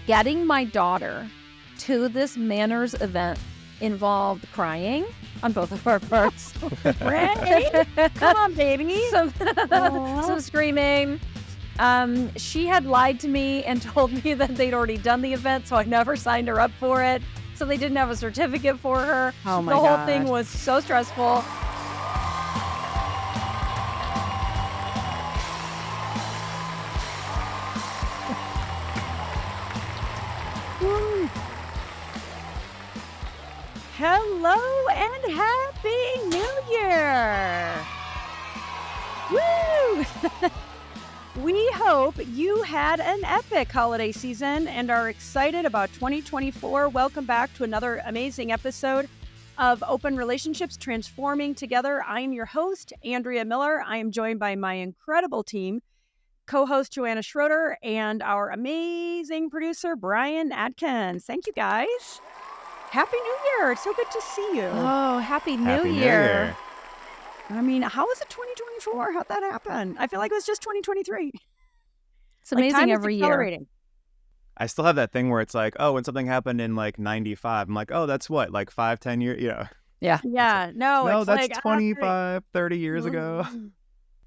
getting my daughter to this manners event involved crying on both of our parts. Right? Come on, baby. Some screaming. She had lied to me and told me that they'd already done the event, so I never signed her up for it. So they didn't have a certificate for her. Oh my The whole gosh. thing was so stressful. Hello and Happy New Year! Woo! We hope you had an epic holiday season and are excited about 2024. Welcome back to another amazing episode of Open Relationships Transforming Together. I am your host, Andrea Miller. I am joined by my incredible team, co-host Joanna Schroeder, and our amazing producer, Brian Adkins. Thank you, guys. Happy New Year. It's so good to see you. Oh, Happy New Happy Year. I mean, how was it 2024? How'd that happen? I feel like it was just 2023. It's amazing time is every year. accelerating. I still have that thing where it's like, oh, when something happened in like 95, I'm like, oh, that's what, like 5-10 years? Yeah. Yeah, no, No, it's that's like 25, 30 years ago.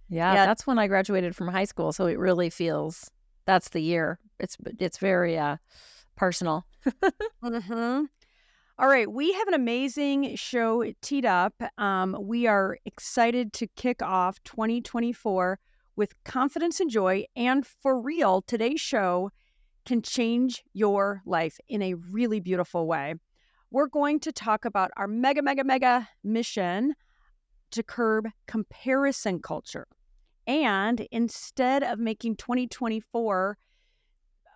Yeah, Yeah. that's when I graduated from high school, so it really feels that's the year. It's very personal. Mm-hmm. All right, we have an amazing show teed up. We are excited to kick off 2024 with confidence and joy. And for real, today's show can change your life in a really beautiful way. We're going to talk about our mega mission to curb comparison culture. And instead of making 2024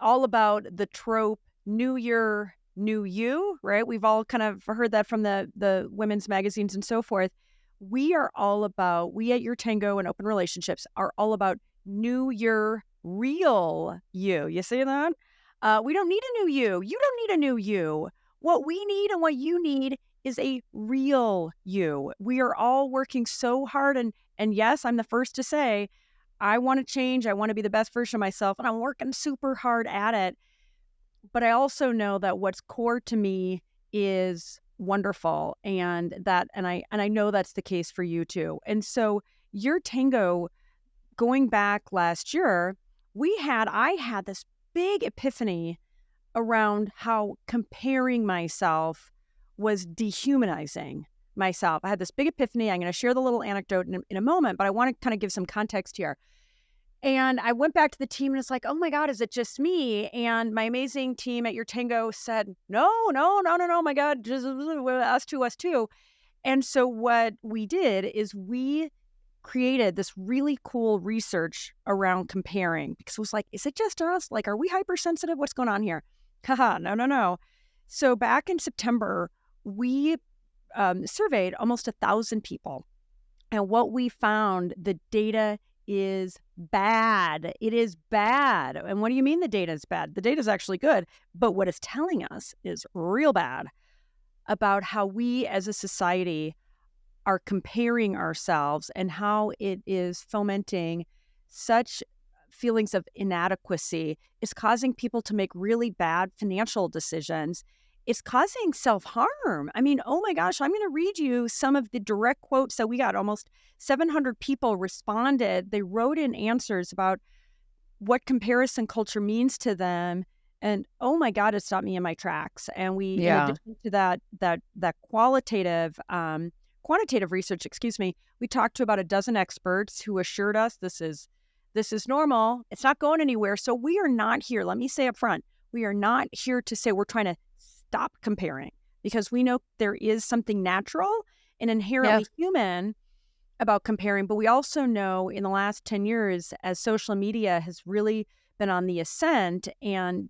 all about the trope, New Year, New You, right? We've all kind of heard that from the women's magazines and so forth. We at YourTango and Open Relationships are all about New Year, real you. You see that? We don't need a new you. You don't need a new you. What we need and what you need is a real you. We are all working so hard. And yes, I'm the first to say, I want to change. I want to be the best version of myself. And I'm working super hard at it. But I also know that what's core to me is wonderful, and I know that's the case for you too. And so YourTango, going back last year, I had this big epiphany around how comparing myself was dehumanizing myself. I had this big epiphany. I'm going to share the little anecdote in a moment, but I want to kind of give some context here. And I went back to the team and it's like, oh my God, is it just me? And my amazing team at YourTango said, no, my God, just us two. And so what we did is we created this really cool research around comparing, because it was like, is it just us? Like, are we hypersensitive? What's going on here? Haha, no. So back in September, we surveyed almost 1,000 people. And what we found, the data is bad. It is bad. And what do you mean the data is bad? The data is actually good, but what it's telling us is real bad about how we as a society are comparing ourselves and how it is fomenting such feelings of inadequacy. It's causing people to make really bad financial decisions. It's causing self-harm. I mean, oh my gosh, I'm going to read you some of the direct quotes that we got. Almost 700 people responded. They wrote in answers about what comparison culture means to them. And oh my God, it stopped me in my tracks. And we, in addition to that quantitative research, we talked to about a dozen experts who assured us this is normal. It's not going anywhere. So we are not here. Let me say up front, we are not here to say we're trying to stop comparing, because we know there is something natural and inherently human about comparing. But we also know in the last 10 years, as social media has really been on the ascent and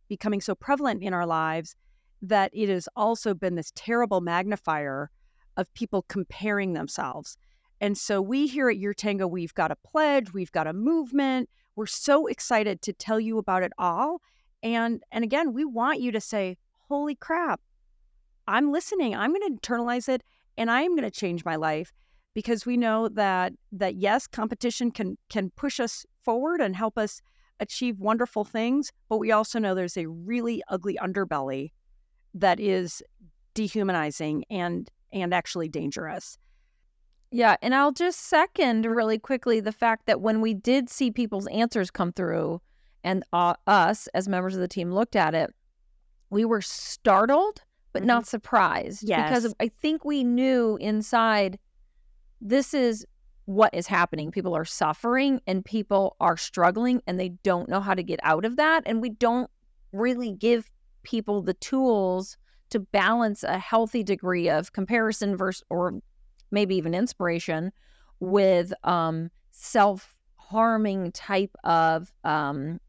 becoming so prevalent in our lives, that it has also been this terrible magnifier of people comparing themselves. And so we here at YourTango, we've got a pledge, we've got a movement. We're so excited to tell you about it all. And again, we want you to say, holy crap, I'm listening. I'm going to internalize it, and I'm going to change my life, because we know that yes, competition can push us forward and help us achieve wonderful things, but we also know there's a really ugly underbelly that is dehumanizing and actually dangerous. Yeah, and I'll just second really quickly the fact that when we did see people's answers come through and us as members of the team looked at it, we were startled but not surprised. Yes. Because I think we knew inside this is what is happening. People are suffering and people are struggling and they don't know how to get out of that. And we don't really give people the tools to balance a healthy degree of comparison versus, or maybe even inspiration, with self-harming type of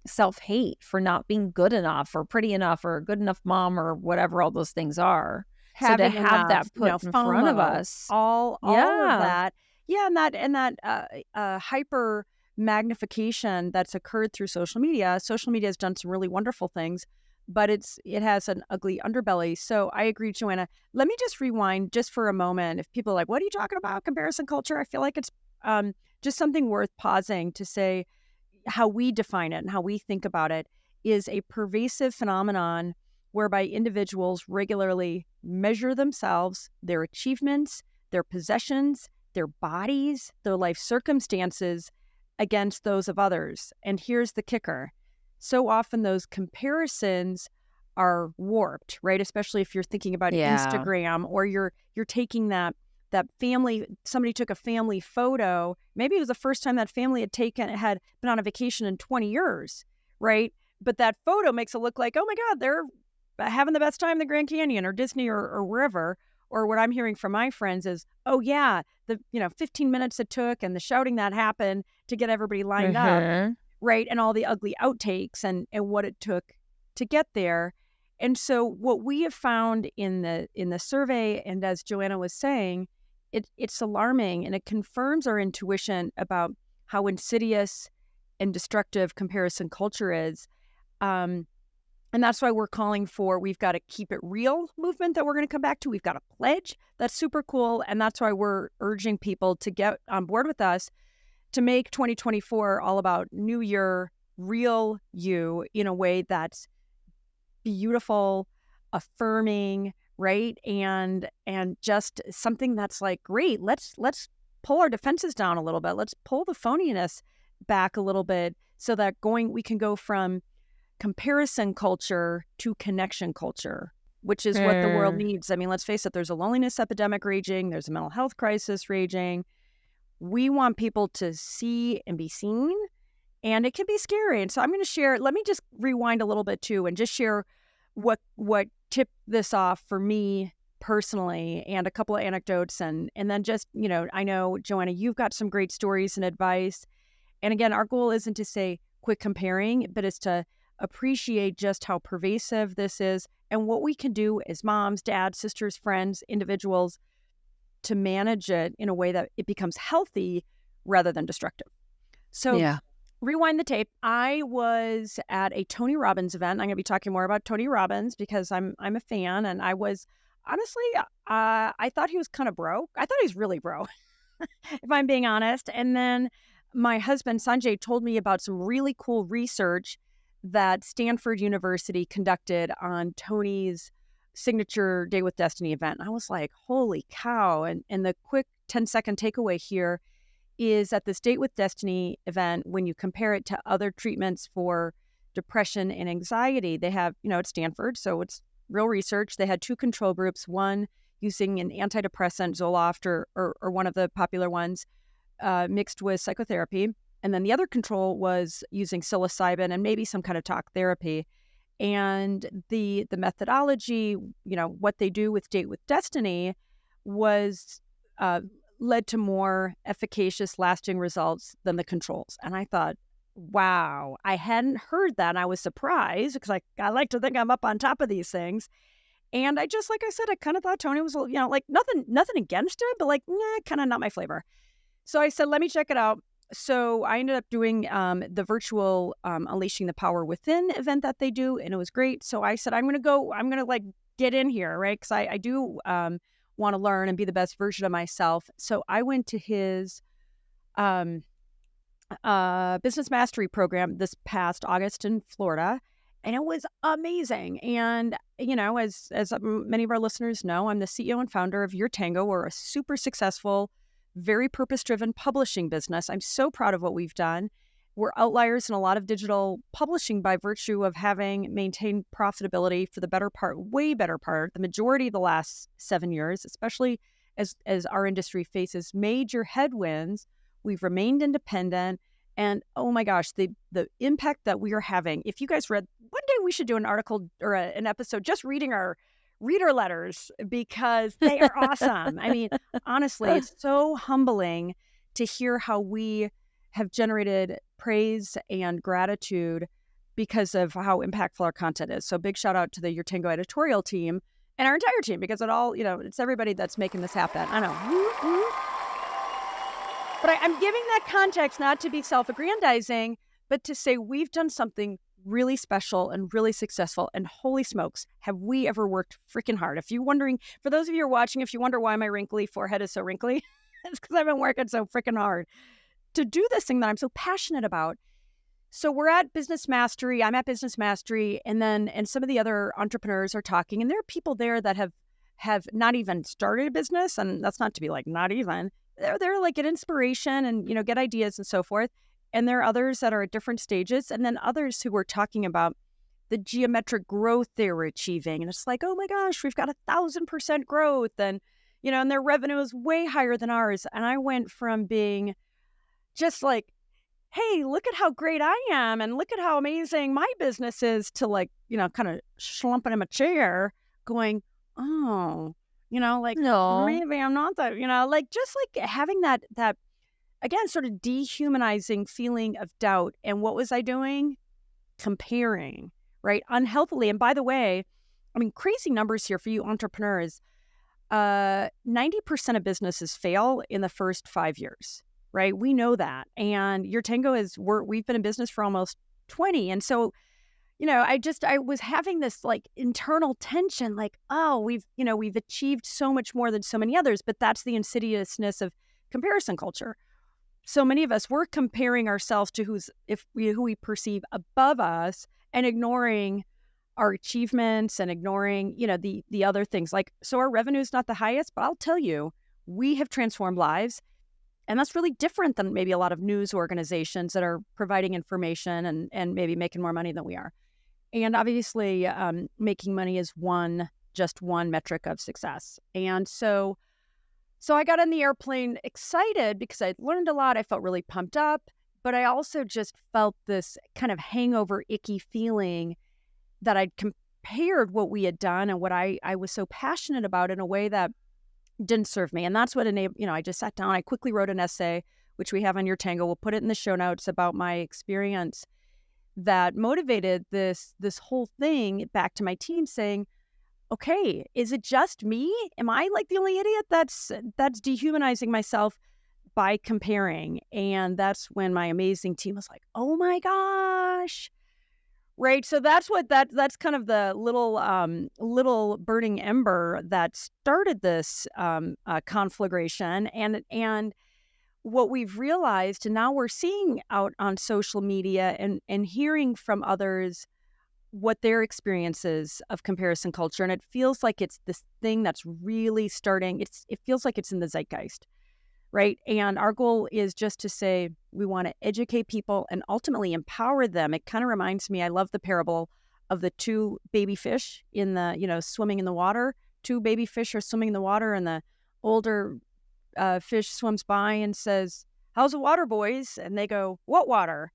self-hate for not being good enough or pretty enough or a good enough mom or whatever all those things are. So to have that put in front of us, all of that. Yeah, and that hyper magnification that's occurred through social media. Social media has done some really wonderful things, but it has an ugly underbelly. So I agree, Joanna. Let me just rewind just for a moment. If people are like, what are you talking about? Comparison culture? I feel like it's just something worth pausing to say how we define it and how we think about it is a pervasive phenomenon whereby individuals regularly measure themselves, their achievements, their possessions, their bodies, their life circumstances against those of others. And here's the kicker. So often those comparisons are warped, right? Especially if you're thinking about Instagram, or you're taking that family, somebody took a family photo. Maybe it was the first time that family had been on a vacation in 20 years, right? But that photo makes it look like, oh my God, they're having the best time in the Grand Canyon or Disney or wherever. Or what I'm hearing from my friends is, oh yeah, the 15 minutes it took and the shouting that happened to get everybody lined up, right? And all the ugly outtakes and what it took to get there. And so what we have found in the survey, and as Joanna was saying, it's alarming, and it confirms our intuition about how insidious and destructive comparison culture is. And that's why we're calling for, we've got a keep it real movement that we're going to come back to. We've got a pledge that's super cool. And that's why we're urging people to get on board with us to make 2024 all about New Year, real you, in a way that's beautiful, affirming, right? And just something that's like, great, let's pull our defenses down a little bit. Let's pull the phoniness back a little bit so that we can go from comparison culture to connection culture, which is what the world needs. I mean, let's face it, there's a loneliness epidemic raging. There's a mental health crisis raging. We want people to see and be seen, and it can be scary. And so I'm going to share, let me just rewind a little bit too, and just share what tipped this off for me personally, and a couple of anecdotes. And then just, I know, Joanna, you've got some great stories and advice. And again, our goal isn't to say quit comparing, but it's to appreciate just how pervasive this is and what we can do as moms, dads, sisters, friends, individuals to manage it in a way that it becomes healthy rather than destructive. So rewind the tape. I was at a Tony Robbins event. I'm going to be talking more about Tony Robbins because I'm a fan, and I was honestly, I thought he was kind of bro. I thought he was really bro, if I'm being honest. And then my husband, Sanjay, told me about some really cool research that Stanford University conducted on Tony's signature Date with Destiny event. And I was like, holy cow. And the quick 10-second takeaway here is at this Date with Destiny event, when you compare it to other treatments for depression and anxiety, they have, at Stanford, so it's real research. They had two control groups, one using an antidepressant, Zoloft, or one of the popular ones, mixed with psychotherapy. And then the other control was using psilocybin and maybe some kind of talk therapy. And the methodology, what they do with Date with Destiny was led to more efficacious, lasting results than the controls. And I thought, wow, I hadn't heard that. And I was surprised because I like to think I'm up on top of these things. And I just, like I said, I kind of thought Tony was, like nothing against it, but kind of not my flavor. So I said, let me check it out. So I ended up doing the virtual Unleashing the Power Within event that they do, and it was great. So I said, I'm going to get in here, right? Because I do want to learn and be the best version of myself. So I went to his business mastery program this past August in Florida, and it was amazing. And as many of our listeners know, I'm the CEO and founder of YourTango. We're a super successful, very purpose-driven publishing business. I'm so proud of what we've done. We're outliers in a lot of digital publishing by virtue of having maintained profitability for the way better part, the majority of the last 7 years, especially as our industry faces major headwinds. We've remained independent. And oh my gosh, the impact that we are having. If you guys read, one day we should do an article or an episode just reading our reader letters, because they are awesome. I mean, honestly, it's so humbling to hear how we have generated praise and gratitude because of how impactful our content is. So big shout out to the YourTango editorial team and our entire team, because it's everybody that's making this happen. I know. But I'm giving that context not to be self-aggrandizing, but to say we've done something really special and really successful. And holy smokes, have we ever worked freaking hard? If you're wondering, for those of you who are watching, if you wonder why my wrinkly forehead is so wrinkly, it's because I've been working so freaking hard to do this thing that I'm so passionate about. So we're at Business Mastery. I'm at Business Mastery, and some of the other entrepreneurs are talking, and there are people there that have not even started a business, and that's not to be like not even. They're like get inspiration and get ideas and so forth. And there are others that are at different stages, and then others who were talking about the geometric growth they were achieving, and it's like, oh my gosh, we've got 1,000% growth, and and their revenue is way higher than ours. And I went from being just like, hey, look at how great I am and look at how amazing my business is, to like, kind of slumping in my chair going, oh, like, No. maybe I'm not that, like just like having that again, sort of dehumanizing feeling of doubt. And what was I doing? Comparing, right? Unhealthily. And by the way, I mean, crazy numbers here for you entrepreneurs. 90% of businesses fail in the first 5 years. Right? We know that. And YourTango we've been in business for almost 20. And so, I was having this like internal tension, like, oh, we've achieved so much more than so many others, but that's the insidiousness of comparison culture. So many of us, we're comparing ourselves to who we perceive above us, and ignoring our achievements and ignoring, the other things. Like, so our revenue is not the highest, but I'll tell you, we have transformed lives. And that's really different than maybe a lot of news organizations that are providing information and maybe making more money than we are. And obviously, making money is just one metric of success. And so I got on the airplane excited because I'd learned a lot. I felt really pumped up, but I also just felt this kind of hangover, icky feeling that I'd compared what we had done and what I was so passionate about in a way that didn't serve me. And that's what enabled, I just sat down, I quickly wrote an essay, which we have on YourTango. We'll put it in the show notes, about my experience that motivated this whole thing back to my team, saying, okay, is it just me? Am I like the only idiot that's dehumanizing myself by comparing? And that's when my amazing team was like, oh my gosh. Right. So that's kind of the little burning ember that started this conflagration. And what we've realized, and now we're seeing out on social media and hearing from others what their experiences of comparison culture. And it feels like it's this thing that's really starting. It feels like it's in the zeitgeist. Right. And our goal is just to say, we want to educate people and ultimately empower them. It kind of reminds me, I love the parable of the two baby fish in the, swimming in the water. Two baby fish are swimming in the water, and the older fish swims by and says, how's the water, boys? And they go, what water?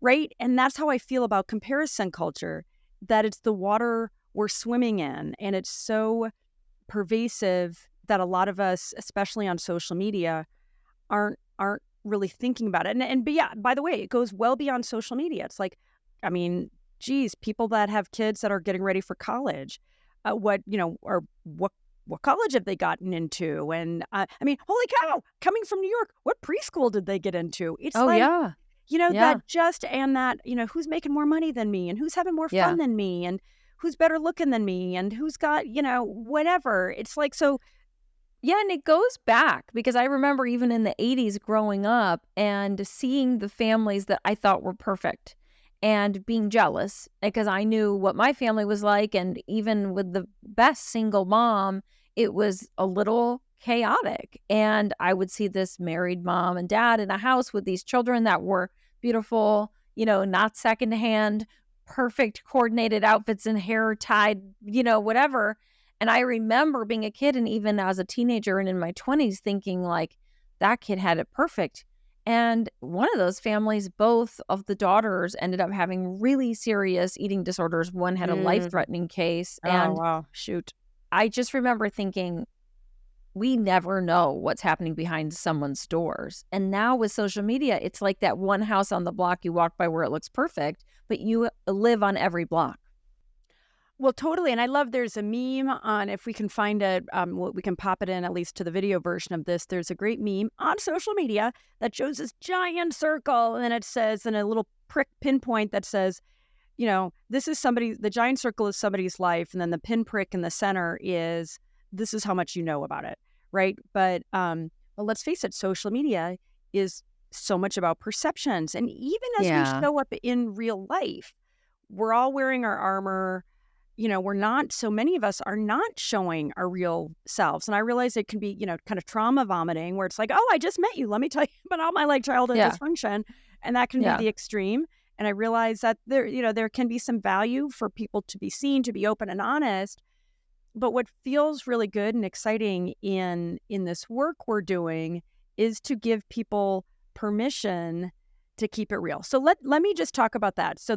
Right. And that's how I feel about comparison culture, that it's the water we're swimming in. And it's so pervasive that a lot of us, especially on social media, aren't really thinking about it. But yeah, by the way, it goes well beyond social media. It's like, I mean, geez, people that have kids that are getting ready for college, what college have they gotten into? And I mean, holy cow, coming from New York, what preschool did they get into? It's Yeah. That just, and that, who's making more money than me, and who's having more fun than me, and who's better looking than me, and who's got, whatever. It's like, so Yeah, and it goes back because I remember even in the 80s growing up and seeing the families that I thought were perfect and being jealous because I knew what my family was like. And even with the best single mom, it was a little chaotic. And I would see this married mom and dad in a house with these children that were beautiful, not secondhand, perfect coordinated outfits and hair tied, whatever. And I remember being a kid and even as a teenager and in my 20s thinking like, that kid had it perfect. And one of those families, both of the daughters ended up having really serious eating disorders. One had a Mm. life-threatening case. Oh, And wow. Shoot. I just remember thinking, we never know what's happening behind someone's doors. And now with social media, it's like that one house on the block you walk by where it looks perfect, but you live on every block. Well, totally. And I love there's a meme on, if we can find it, we can pop it in at least to the video version of this. There's a great meme on social media that shows this giant circle. And then it says, in a little prick pinpoint that says, this is the giant circle is somebody's life. And then the pinprick in the center is, this is how much you know about it. Right. But well, let's face it, social media is so much about perceptions. And even as we Yeah. show up in real life, we're all wearing our armor. We're not, so many of us are not showing our real selves. And I realize it can be, kind of trauma vomiting where it's like, oh, I just met you. Let me tell you about all my childhood Yeah. dysfunction. And that can be Yeah. the extreme. And I realize that there can be some value for people to be seen, to be open and honest. But what feels really good and exciting in this work we're doing is to give people permission to keep it real. So let me just talk about that. So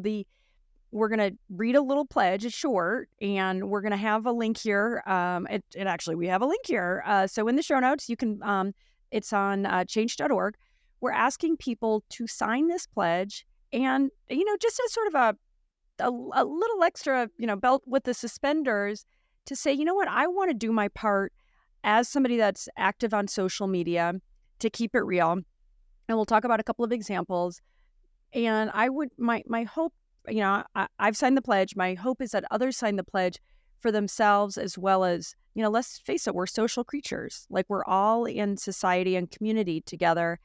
we're going to read a little pledge. It's short, and we're going to have a link here. Actually, we have a link here. So in the show notes, you can, it's on change.org. We're asking people to sign this pledge and, just as sort of a little extra, belt with the suspenders to say, you know what, I want to do my part as somebody that's active on social media to keep it real. And we'll talk about a couple of examples. And I would, my hope, I've signed the pledge. My hope is that others sign the pledge for themselves as well as, let's face it, we're social creatures. Like, we're all in society and community together.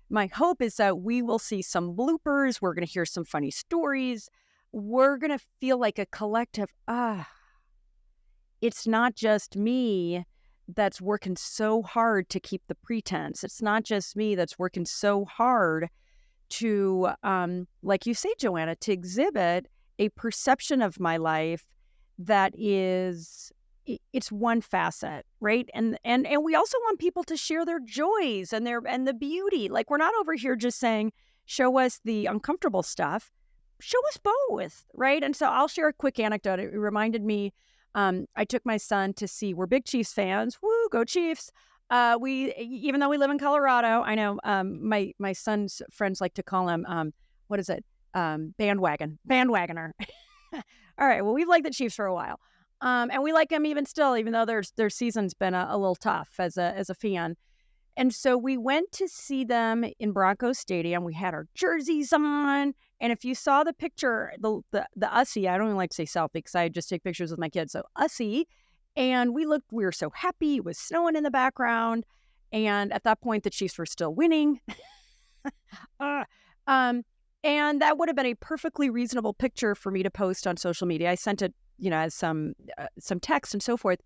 My hope is that we will see some bloopers. We're going to hear some funny stories. We're going to feel like a collective, it's not just me that's working so hard to keep the pretense. It's not just me that's working so hard to, like you say, Joanna, to exhibit a perception of my life that is, it's one facet, right? And we also want people to share their joys and the beauty. Like, we're not over here just saying, show us the uncomfortable stuff, show us both, right? And so I'll share a quick anecdote. It reminded me, I took my son to see, we're big Chiefs fans. Woo, go Chiefs. Even though we live in Colorado, I know my son's friends like to call him, what is it? Bandwagoner. All right. Well, we've liked the Chiefs for a while. And we like them even still, even though their season's been a little tough as a fan. And so we went to see them in Broncos Stadium. We had our jerseys on. And if you saw the picture, the Ussie, I don't even like to say selfie because I just take pictures with my kids. So Ussie. And we were so happy. It was snowing in the background. And at that point, the Chiefs were still winning. And that would have been a perfectly reasonable picture for me to post on social media. I sent it, as some text and so forth.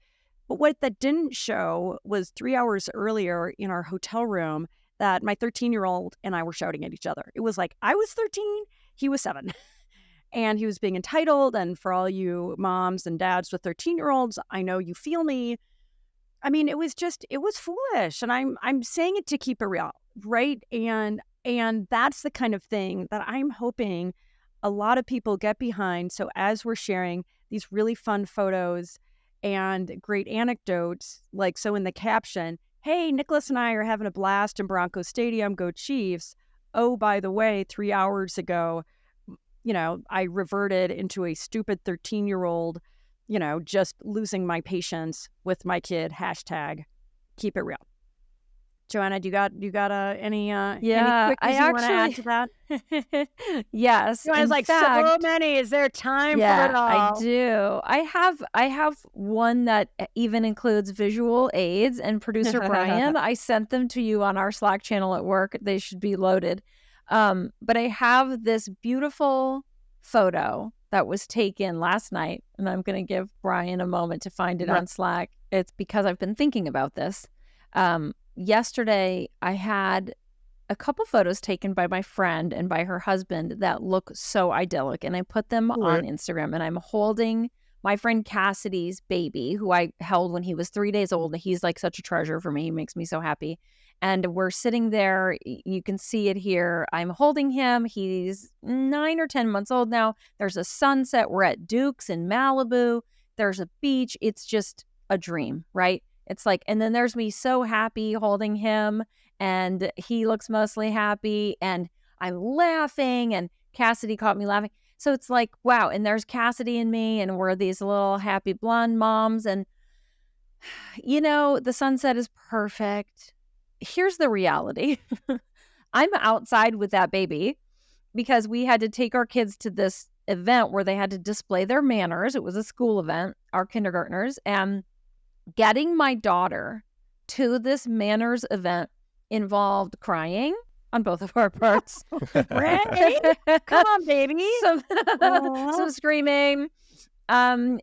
But what that didn't show was 3 hours earlier in our hotel room that my 13-year-old and I were shouting at each other. It was like, I was 13, he was 7. And he was being entitled. And for all you moms and dads with 13-year-olds, I know you feel me. I mean, it was foolish. And I'm saying it to keep it real, right? And that's the kind of thing that I'm hoping a lot of people get behind. So as we're sharing these really fun photos and great anecdotes, like so in the caption, hey, Nicholas and I are having a blast in Broncos Stadium, go Chiefs. Oh, by the way, 3 hours ago, I reverted into a stupid 13-year-old, just losing my patience with my kid, # keep it real. Joanna, do you got any Yeah, quickies I you want to add to that? yes, Joanna's in like, fact, so many. Is there time for it yeah, I all? do. I have one that even includes visual aids, and producer Brian, I sent them to you on our Slack channel at work. They should be loaded. But I have this beautiful photo that was taken last night, and I'm going to give Brian a moment to find it Right. on Slack. It's because I've been thinking about this. Yesterday, I had a couple photos taken by my friend and by her husband that look so idyllic, and I put them on Instagram, and I'm holding my friend Cassidy's baby, who I held when he was 3 days old. He's like such a treasure for me. He makes me so happy. And we're sitting there. You can see it here. I'm holding him. He's 9 or 10 months old now. There's a sunset. We're at Duke's in Malibu. There's a beach. It's just a dream, right? It's like, and then there's me so happy holding him, and he looks mostly happy, and I'm laughing, and Cassidy caught me laughing. So it's like, wow. And there's Cassidy and me, and we're these little happy blonde moms. And, the sunset is perfect. Here's the reality. I'm outside with that baby because we had to take our kids to this event where they had to display their manners. It was a school event, our kindergartners, and getting my daughter to this manners event involved crying on both of our parts. Right? Come on, baby. Some screaming.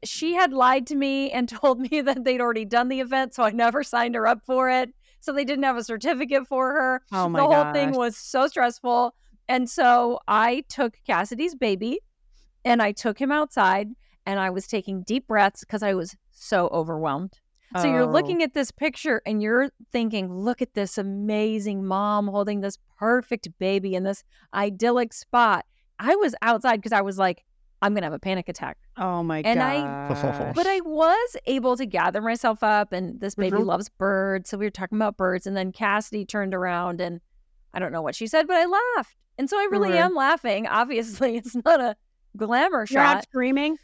She had lied to me and told me that they'd already done the event, so I never signed her up for it. So they didn't have a certificate for her. Oh my The whole gosh. thing was so stressful. And so I took Cassidy's baby and I took him outside, and I was taking deep breaths because I was so overwhelmed. So you're looking at this picture and you're thinking, look at this amazing mom holding this perfect baby in this idyllic spot. I was outside because I was like, I'm going to have a panic attack. Oh my And gosh. But I was able to gather myself up, and this baby loves birds. So we were talking about birds, and then Cassidy turned around, and I don't know what she said, but I laughed. And so I really am laughing. Obviously, it's not a glamour You're shot. not screaming?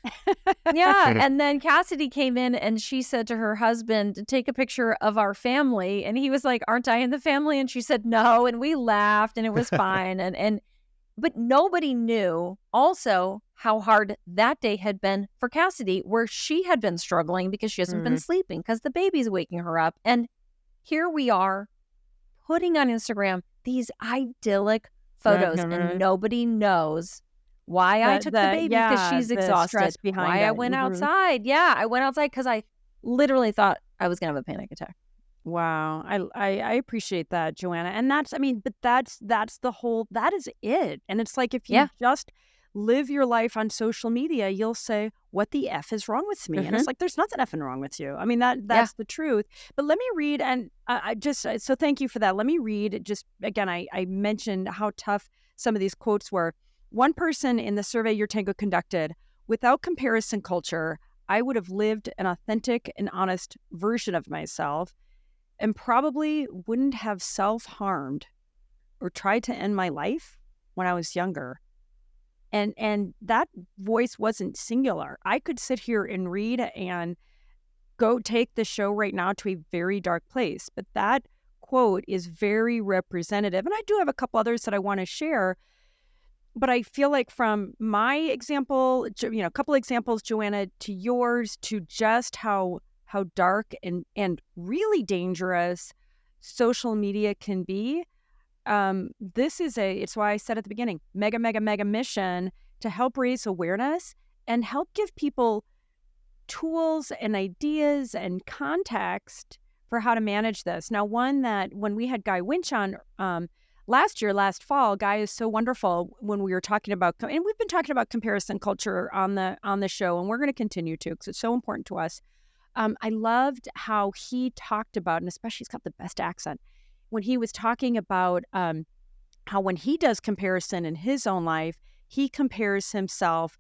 Yeah. And then Cassidy came in and she said to her husband, take a picture of our family. And he was like, aren't I in the family? And she said, no. And we laughed, and it was fine. But nobody knew also how hard that day had been for Cassidy, where she had been struggling because she hasn't been sleeping because the baby's waking her up. And here we are putting on Instagram these idyllic photos, and nobody knows why I took the baby because she's exhausted. Why I went outside. Yeah, I went outside because I literally thought I was going to have a panic attack. Wow. I appreciate that, Joanna. And that's the whole, that is it. And it's like, if you just live your life on social media, you'll say, what the F is wrong with me? And it's like, there's nothing effing wrong with you. I mean, that's the truth. But let me read, and so thank you for that. Let me read, just again, I mentioned how tough some of these quotes were. One person in the survey YourTango conducted, without comparison culture, I would have lived an authentic and honest version of myself and probably wouldn't have self-harmed or tried to end my life when I was younger. And that voice wasn't singular. I could sit here and read and go take the show right now to a very dark place. But that quote is very representative. And I do have a couple others that I want to share. But I feel like from my example, a couple examples, Joanna, to yours, to just how dark and really dangerous social media can be. It's why I said at the beginning, mega mission to help raise awareness and help give people tools and ideas and context for how to manage this. Now, one that when we had Guy Winch on last fall, Guy is so wonderful when we were talking about, and we've been talking about comparison culture on the show, and we're going to continue to because it's so important to us. I loved how he talked about, and especially he's got the best accent, when he was talking about how when he does comparison in his own life, he compares himself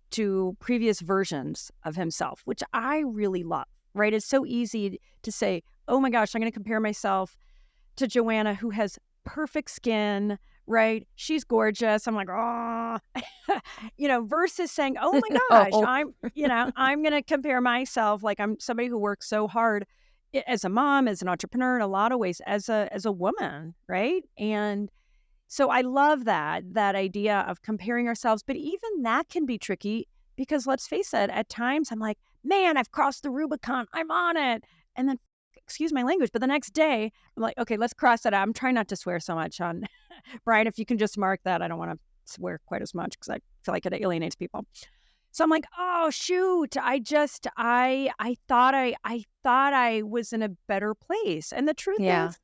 to previous versions of himself, which I really love, right? It's so easy to say, oh my gosh, I'm going to compare myself to Joanna, who has perfect skin, right? She's gorgeous. I'm like, oh, versus saying, oh my gosh, I'm going to compare myself like I'm somebody who works so hard as a mom, as an entrepreneur, in a lot of ways, as a woman, right? And so I love that idea of comparing ourselves, but even that can be tricky because let's face it, at times I'm like, man, I've crossed the Rubicon, I'm on it. And then, excuse my language, but the next day I'm like, okay, let's cross that out. I'm trying not to swear so much on Brian. If you can just mark that, I don't want to swear quite as much because I feel like it alienates people. So I'm like, oh shoot, I thought I was in a better place. And the truth Yeah. is,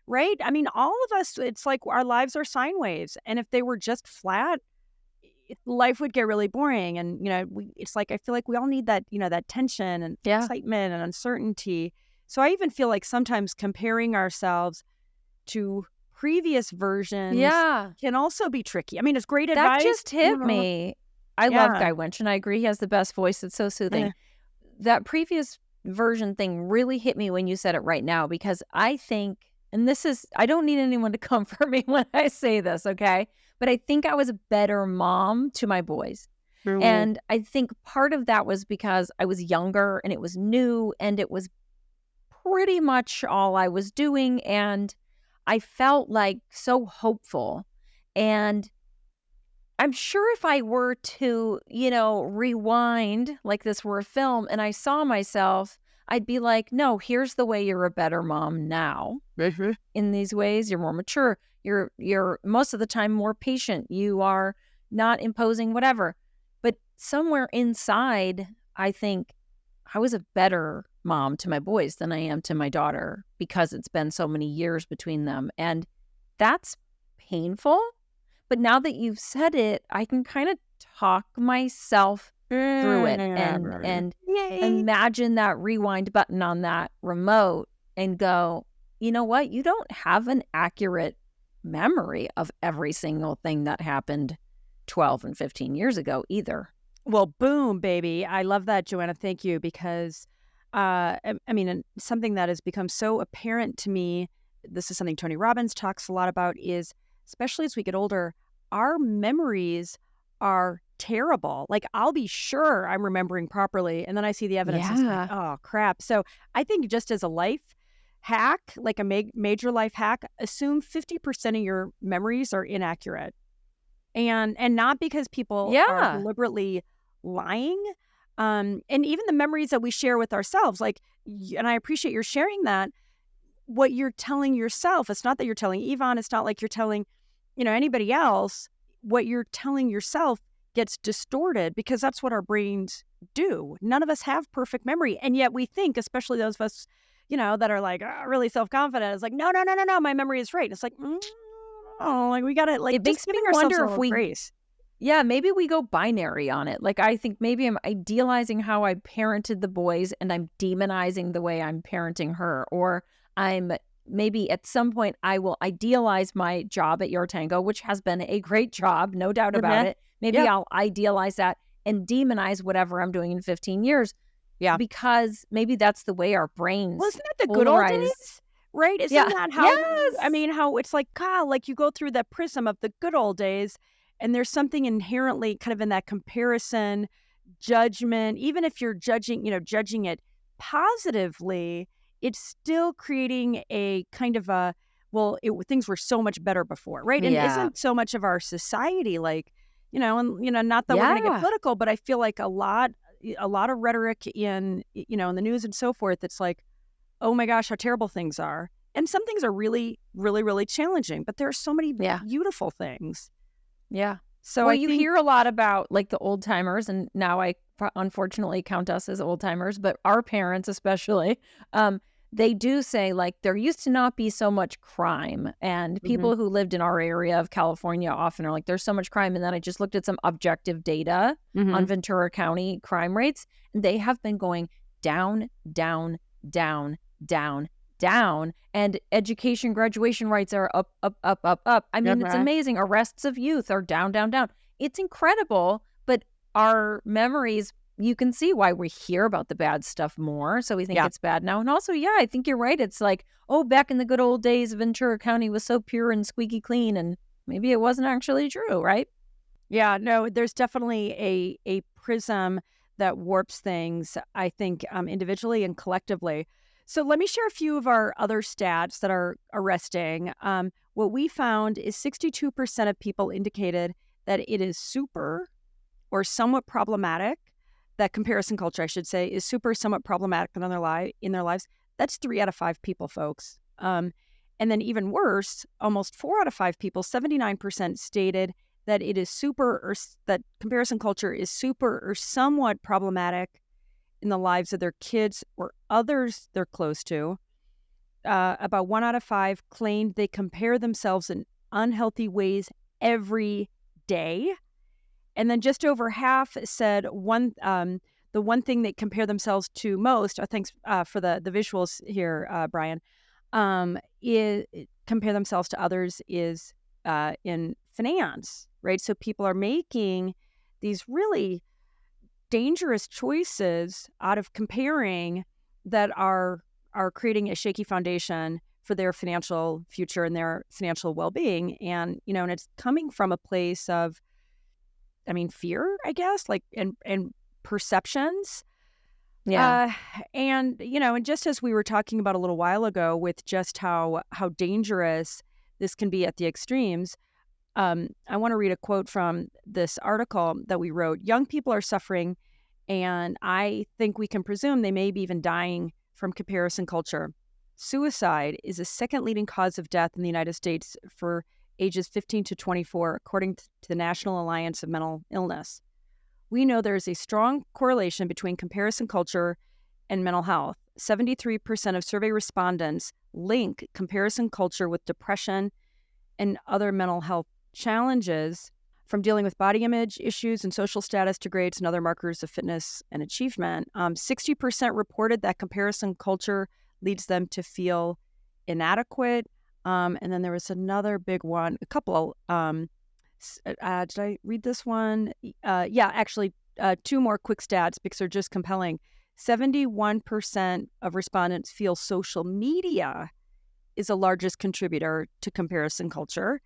right? I mean, all of us, it's like our lives are sine waves. And if they were just flat, life would get really boring. And, it's like, I feel like we all need that, that tension and Yeah. excitement and uncertainty. So I even feel like sometimes comparing ourselves to previous versions Yeah. can also be tricky. I mean, it's great That advice. just hit me. I love Guy Winch, and I agree he has the best voice. It's so soothing. Yeah. That previous version thing really hit me when you said it right now, because I think, and I don't need anyone to comfort me when I say this, okay? But I think I was a better mom to my boys. True. And I think part of that was because I was younger and it was new and it was pretty much all I was doing. And I felt like so hopeful. And I'm sure if I were to, rewind like this were a film and I saw myself, I'd be like, no, here's the way you're a better mom now. In these ways, you're more mature. You're most of the time more patient. You are not imposing whatever. But somewhere inside, I think I was a better mom to my boys than I am to my daughter because it's been so many years between them. And that's painful. But now that you've said it, I can kind of talk myself through it and imagine that rewind button on that remote and go, you know what? You don't have an accurate memory of every single thing that happened 12 and 15 years ago either. Well, boom, baby. I love that, Joanna. Thank you. Because, and something that has become so apparent to me, this is something Tony Robbins talks a lot about, is especially as we get older, our memories are terrible. Like, I'll be sure I'm remembering properly, and then I see the evidence and it's like, oh, crap. So I think just as a life hack, like a major life hack, assume 50% of your memories are inaccurate. And not because people are deliberately lying. And even the memories that we share with ourselves, like, and I appreciate your sharing that, what you're telling yourself, it's not that you're telling Yvonne, it's not like you're telling, anybody else. What you're telling yourself gets distorted because that's what our brains do. None of us have perfect memory. And yet we think, especially those of us, that are like really self-confident, it's like, no, my memory is right. It's like, like we got to like, it makes me wonder if grace. Yeah, maybe we go binary on it. Like, I think maybe I'm idealizing how I parented the boys and I'm demonizing the way I'm parenting her. Or maybe at some point I will idealize my job at YourTango, which has been a great job, no doubt about it. Maybe I'll idealize that and demonize whatever I'm doing in 15 years. Yeah. Because maybe that's the way our brains Wasn't that the good old days? Right? Isn't that how, how it's like, God, like you go through that prism of the good old days and there's something inherently kind of in that comparison, judgment, even if you're judging it positively, it's still creating a kind of a, things were so much better before, right? And isn't so much of our society like, not that we're going to get political, but I feel like a lot of rhetoric in, in the news and so forth, it's like, oh my gosh, how terrible things are. And some things are really, really, really challenging, but there are so many beautiful things. Yeah. So you hear a lot about like the old timers, and now I unfortunately count us as old timers, but our parents especially, they do say like there used to not be so much crime, and people who lived in our area of California often are like there's so much crime. And then I just looked at some objective data on Ventura County crime rates, and they have been going down, down, down, down, down, and education graduation rates are up, up, up, up, up. I mean, it's amazing. Arrests of youth are down, down, down. It's incredible, but our memories, you can see why we hear about the bad stuff more. So we think it's bad now. And also, I think you're right. It's like, oh, back in the good old days, Ventura County was so pure and squeaky clean, and maybe it wasn't actually true, right? Yeah, no, there's definitely a prism that warps things, I think, individually and collectively. So let me share a few of our other stats that are arresting. What we found is 62% of people indicated that it is super or somewhat problematic. That comparison culture, I should say, is super or somewhat problematic in their lives. That's 3 out of 5 people, folks. And then even worse, almost 4 out of 5 people, 79% stated that it is that comparison culture is super or somewhat problematic in the lives of their kids or others they're close to. About 1 out of 5 claimed they compare themselves in unhealthy ways every day. And then just over half said the one thing they compare themselves to most, thanks for the visuals here, Brian, is compare themselves to others is in finance, right? So people are making these really dangerous choices out of comparing that are creating a shaky foundation for their financial future and their financial well-being. And, and it's coming from a place of, fear, I guess, like, and perceptions. Yeah. And just as we were talking about a little while ago with just how dangerous this can be at the extremes, I want to read a quote from this article that we wrote. Young people are suffering, and I think we can presume they may be even dying from comparison culture. Suicide is the second leading cause of death in the United States for ages 15 to 24, according to the National Alliance of Mental Illness. We know there is a strong correlation between comparison culture and mental health. 73% of survey respondents link comparison culture with depression and other mental health challenges, from dealing with body image issues and social status to grades and other markers of fitness and achievement. 60% reported that comparison culture leads them to feel inadequate. And then there was another big one, a couple. Did I read this one? Actually, 2 more quick stats because they're just compelling. 71% of respondents feel social media is the largest contributor to comparison culture.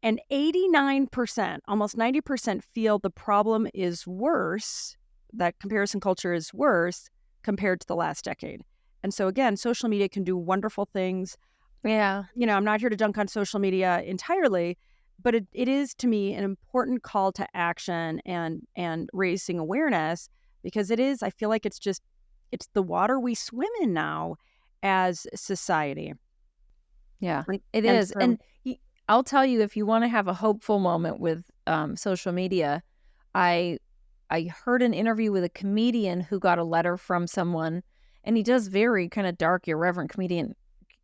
And 89%, almost 90%, feel the problem is worse, that comparison culture is worse compared to the last decade. And so again, social media can do wonderful things. Yeah. I'm not here to dunk on social media entirely, but it is, to me, an important call to action and raising awareness, because I feel like it's the water we swim in now as society. Yeah, it is. And I'll tell you, if you want to have a hopeful moment with social media, I heard an interview with a comedian who got a letter from someone, and he does very kind of dark, irreverent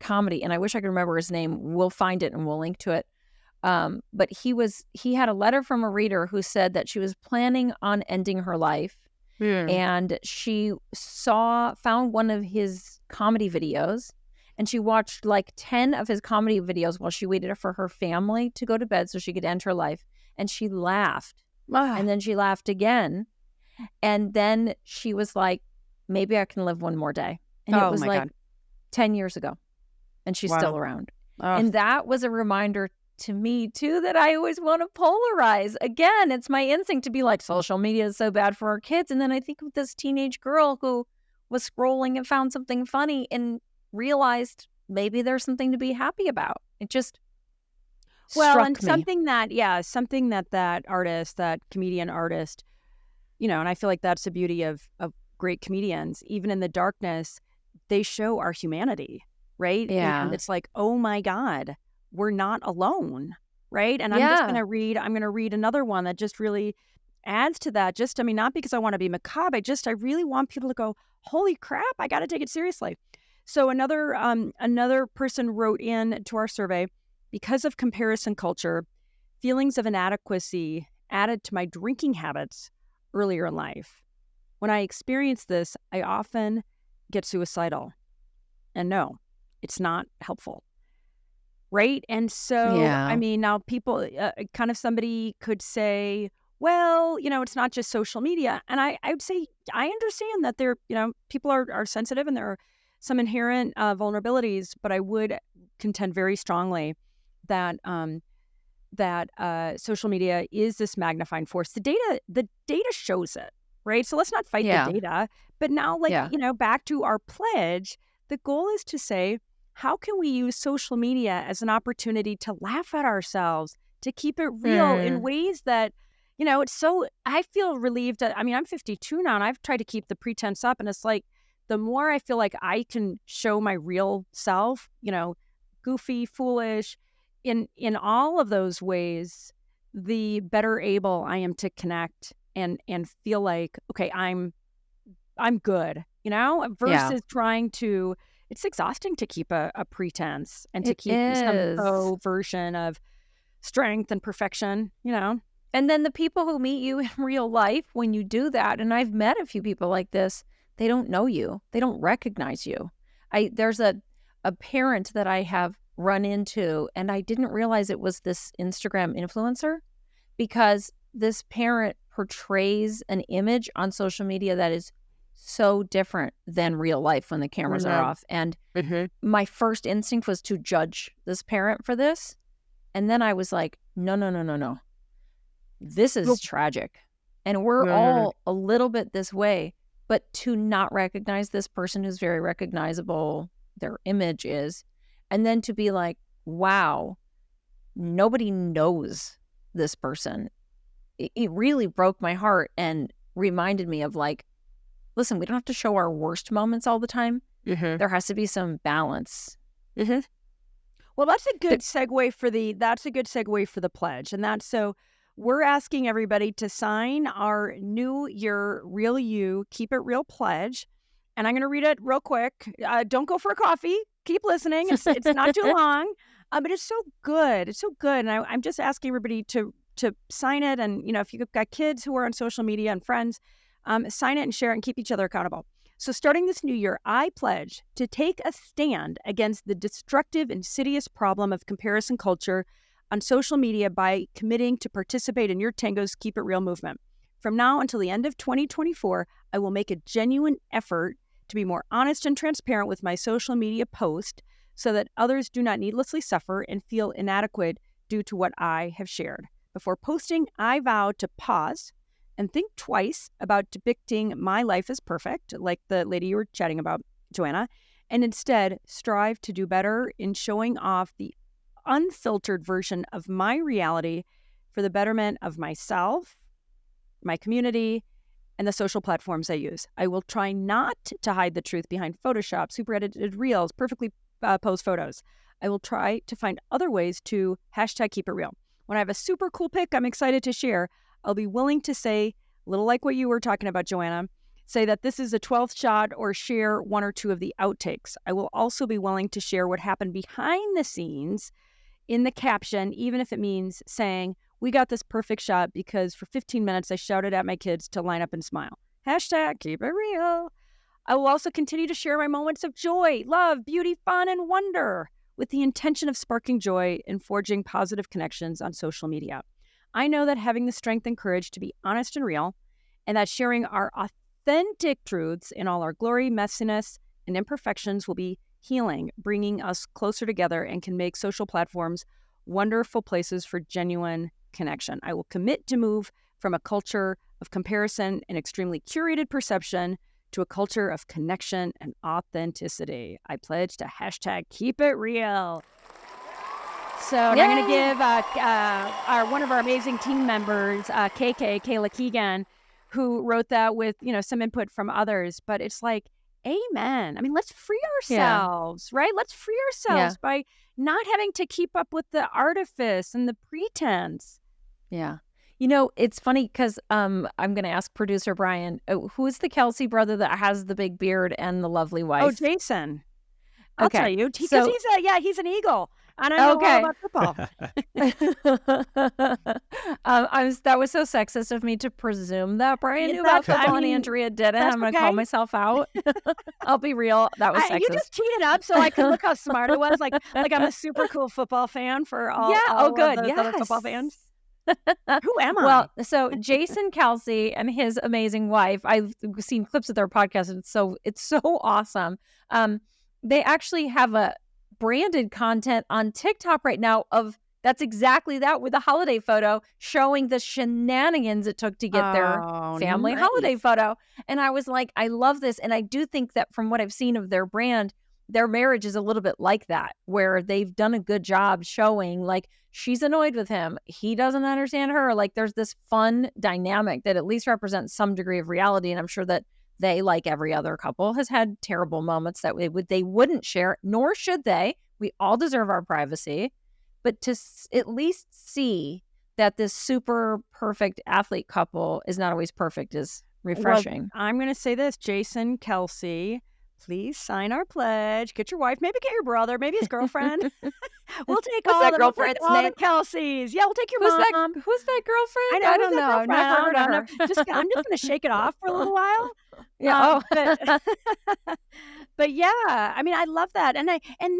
comedy. And I wish I could remember his name. We'll find it and we'll link to it. But he had a letter from a reader who said that she was planning on ending her life. And she found one of his comedy videos, and she watched like 10 of his comedy videos while she waited for her family to go to bed so she could end her life. And she laughed. And then she laughed again. And then she was like, maybe I can live one more day. And it was like God. 10 years ago. And she's still around. And that was a reminder to me, too, that I always want to polarize. Again, it's my instinct to be like, social media is so bad for our kids. And then I think of this teenage girl who was scrolling and found something funny and realized maybe there's something to be happy about. It just struck me. Something that artist, that comedian artist, and I feel like that's the beauty of great comedians. Even in the darkness, they show our humanity, right? Yeah. And it's like, oh my God, we're not alone, right? And I'm going to read another one that just really adds to that. Not because I want to be macabre. I really want people to go, holy crap, I got to take it seriously. So another person wrote in to our survey, because of comparison culture, feelings of inadequacy added to my drinking habits earlier in life. When I experience this, I often get suicidal. And no, it's not helpful. Right? And so, now people, kind of somebody could say, well, it's not just social media. And I would say, I understand that people are sensitive and there are some inherent vulnerabilities, but I would contend very strongly that social media is this magnifying force. The data shows it, right? So let's not fight the data. But now, back to our pledge, the goal is to say, how can we use social media as an opportunity to laugh at ourselves, to keep it real in ways that, I feel relieved. I'm 52 now, and I've tried to keep the pretense up. And it's like, the more I feel like I can show my real self, goofy, foolish, in all of those ways, the better able I am to connect and feel like, okay, I'm good, versus trying to. It's exhausting to keep a pretense and to keep some faux version of strength and perfection, And then the people who meet you in real life, when you do that, and I've met a few people like this, they don't know you. They don't recognize you. There's a parent that I have run into, and I didn't realize it was this Instagram influencer, because this parent portrays an image on social media that is so different than real life when the cameras are off. And my first instinct was to judge this parent for this. And then I was like, no. This is tragic. And we're all a little bit this way. But to not recognize this person who's very recognizable, their image is, and then to be like, wow, nobody knows this person. It really broke my heart and reminded me of like, listen, we don't have to show our worst moments all the time. There has to be some balance. Well, that's a good segue for the pledge. And that's so we're asking everybody to sign our New Year Real You, Keep It Real pledge. And I'm going to read it real quick. Don't go for a coffee. Keep listening. It's not too long, but it's so good. It's so good. And I'm just asking everybody to sign it. And, if you've got kids who are on social media and friends, sign it and share it and keep each other accountable. So starting this new year, I pledge to take a stand against the destructive, insidious problem of comparison culture on social media by committing to participate in YourTango's Keep It Real movement. From now until the end of 2024, I will make a genuine effort to be more honest and transparent with my social media post so that others do not needlessly suffer and feel inadequate due to what I have shared. Before posting, I vow to pause and think twice about depicting my life as perfect, like the lady you were chatting about, Joanna, and instead strive to do better in showing off the unfiltered version of my reality for the betterment of myself, my community, and the social platforms I use. I will try not to hide the truth behind Photoshop, super edited reels, perfectly posed photos. I will try to find other ways to #keep it real. When I have a super cool pic I'm excited to share, I'll be willing to say, a little like what you were talking about, Joanna, say that this is a 12th shot or share one or two of the outtakes. I will also be willing to share what happened behind the scenes in the caption, even if it means saying, we got this perfect shot because for 15 minutes I shouted at my kids to line up and smile. #keep it real. I will also continue to share my moments of joy, love, beauty, fun, and wonder with the intention of sparking joy and forging positive connections on social media. I know that having the strength and courage to be honest and real, and that sharing our authentic truths in all our glory, messiness, and imperfections will be healing, bringing us closer together, and can make social platforms wonderful places for genuine connection. I will commit to move from a culture of comparison and extremely curated perception to a culture of connection and authenticity. I pledge to #keep it real. So I'm going to give one of our amazing team members, Kayla Keegan, who wrote that with some input from others. But it's like, amen. I mean, let's free ourselves, right? Let's free ourselves by not having to keep up with the artifice and the pretense. Yeah. It's funny because I'm going to ask producer Brian, who is the Kelsey brother that has the big beard and the lovely wife? Oh, Jason. I'll tell you. Because he's an Eagle. And I know all about football. That was so sexist of me to presume that Brian knew about football and Andrea didn't. I'm going to call myself out. I'll be real. That was sexist. You just cheated up so I could look how smart I was. Like I'm a super cool football fan for all, good. Of the other football fans. Who am I? Well, so Jason Kelsey and his amazing wife, I've seen clips of their podcast, and it's so awesome. They actually have a branded content on TikTok right now of that's exactly that, with a holiday photo showing the shenanigans it took to get their family holiday photo. And I was like, I love this. And I do think that from what I've seen of their brand, their marriage is a little bit like that, where they've done a good job showing like she's annoyed with him, he doesn't understand her. Like there's this fun dynamic that at least represents some degree of reality. And I'm sure that they, like every other couple, has had terrible moments that they wouldn't share, nor should they. We all deserve our privacy. But to at least see that this super perfect athlete couple is not always perfect is refreshing. Well, I'm going to say this, Jason Kelsey, please sign our pledge. Get your wife, maybe get your brother, maybe his girlfriend. We'll take What's all that the girlfriend's all name? the Kelseys. Yeah, we'll take your mom. Who's that girlfriend? I don't who's that know. I've girlfriend? never heard of I'm her. I'm just going to shake it off for a little while. Yeah. But yeah, I mean, I love that. And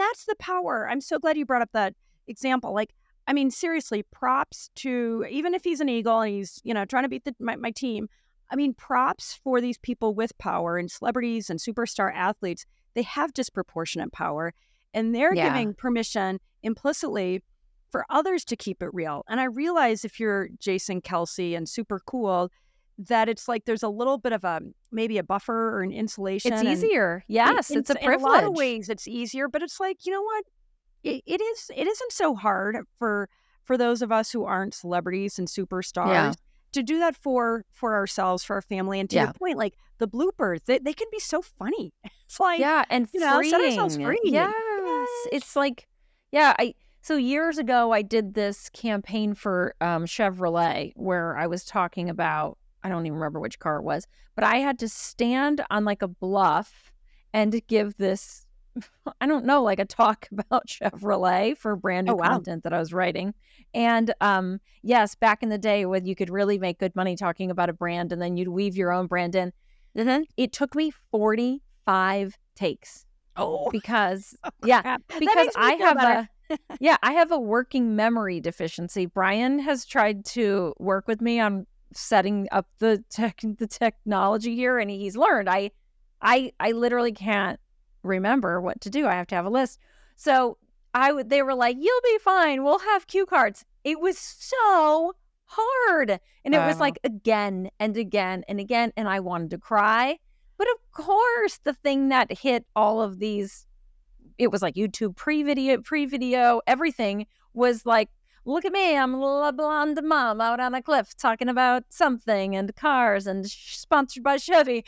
that's the power. I'm so glad you brought up that example. Like, I mean, seriously, props to, even if he's an Eagle and he's, trying to beat my team. I mean, props for these people with power and celebrities and superstar athletes. They have disproportionate power, and they're giving permission implicitly for others to keep it real. And I realize if you're Jason Kelsey and super cool, that it's like there's a little bit of maybe a buffer or an insulation. It's easier. Yes, it's a privilege. In a lot of ways, it's easier, but it's like, you know what? It isn't so hard for those of us who aren't celebrities and superstars to do that for ourselves, for our family. And to your point, like the bloopers, they can be so funny. It's like, and freeing. Set ourselves free. Yes. It's like, so years ago, I did this campaign for Chevrolet where I was talking about, I don't even remember which car it was, but I had to stand on like a bluff and give this, I don't know, like a talk about Chevrolet for brand new content that I was writing. And yes, back in the day when you could really make good money talking about a brand and then you'd weave your own brand in. It took me 45 takes. Oh, because because I have I have a working memory deficiency. Brian has tried to work with me on setting up the technology here, and he's learned I literally can't remember what to do. I have to have a list. So they were like, you'll be fine, we'll have cue cards. It was so hard, and it was like again and again and again, and I wanted to cry. But of course, the thing that hit all of these, it was like YouTube pre-video, everything was like, look at me, I'm a blonde mom out on a cliff talking about something and cars and sponsored by Chevy.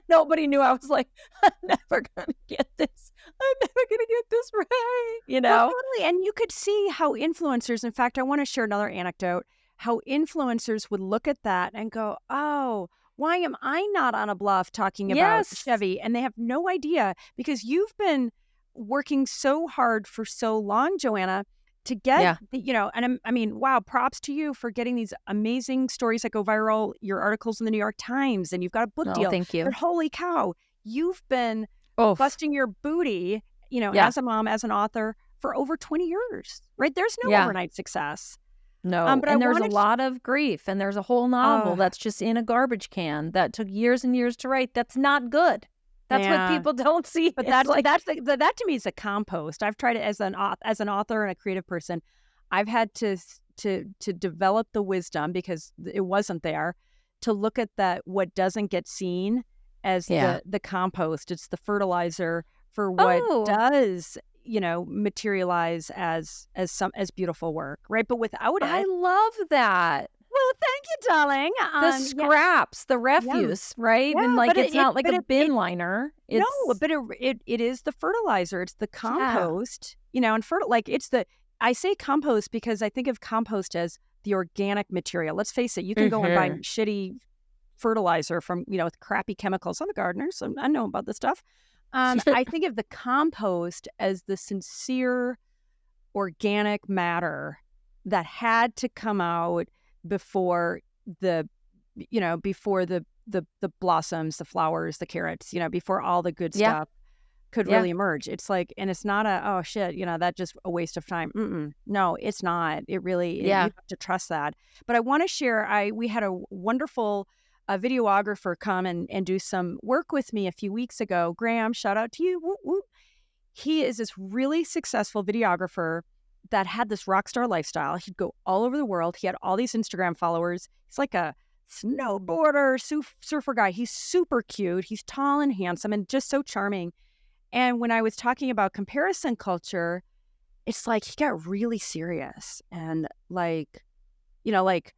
Nobody knew. I was like, I'm never going to get this. I'm never going to get this right. Well, totally. And you could see how influencers, in fact, I want to share another anecdote, how influencers would look at that and go, oh, why am I not on a bluff talking about Chevy? And they have no idea because you've been working so hard for so long, Joanna, to get, and I mean, wow, props to you for getting these amazing stories that go viral, your articles in the New York Times, and you've got a book deal. Thank you. But holy cow, you've been busting your booty, as a mom, as an author for over 20 years, right? There's no overnight success. No, but there's a lot of grief, and there's a whole novel that's just in a garbage can that took years and years to write. That's not good. That's what people don't see. But that to me is a compost. I've tried it as an author and a creative person. I've had to develop the wisdom because it wasn't there to look at that what doesn't get seen as the compost. It's the fertilizer for what does materialize as beautiful work, right? But without it, I love that. Well, thank you, darling. The scraps, the refuse, right? Yeah, and like it's not like a bin liner. No, but it is the fertilizer. It's the compost. And I say compost because I think of compost as the organic material. Let's face it, you can go and buy shitty fertilizer from with crappy chemicals. I'm a gardener, so I know about this stuff. I think of the compost as the sincere organic matter that had to come out before the blossoms, the flowers, the carrots, before all the good stuff could really emerge. It's like, and it's not that's just a waste of time. No, it's not. It really, you have to trust that. But I want to share, we had a wonderful videographer come and do some work with me a few weeks ago. Graham, shout out to you. Woo, woo. He is this really successful videographer that had this rock star lifestyle. He'd go all over the world. He had all these Instagram followers. He's like a snowboarder, surfer guy. He's super cute. He's tall and handsome and just so charming. And when I was talking about comparison culture, it's like he got really serious and like, you know, like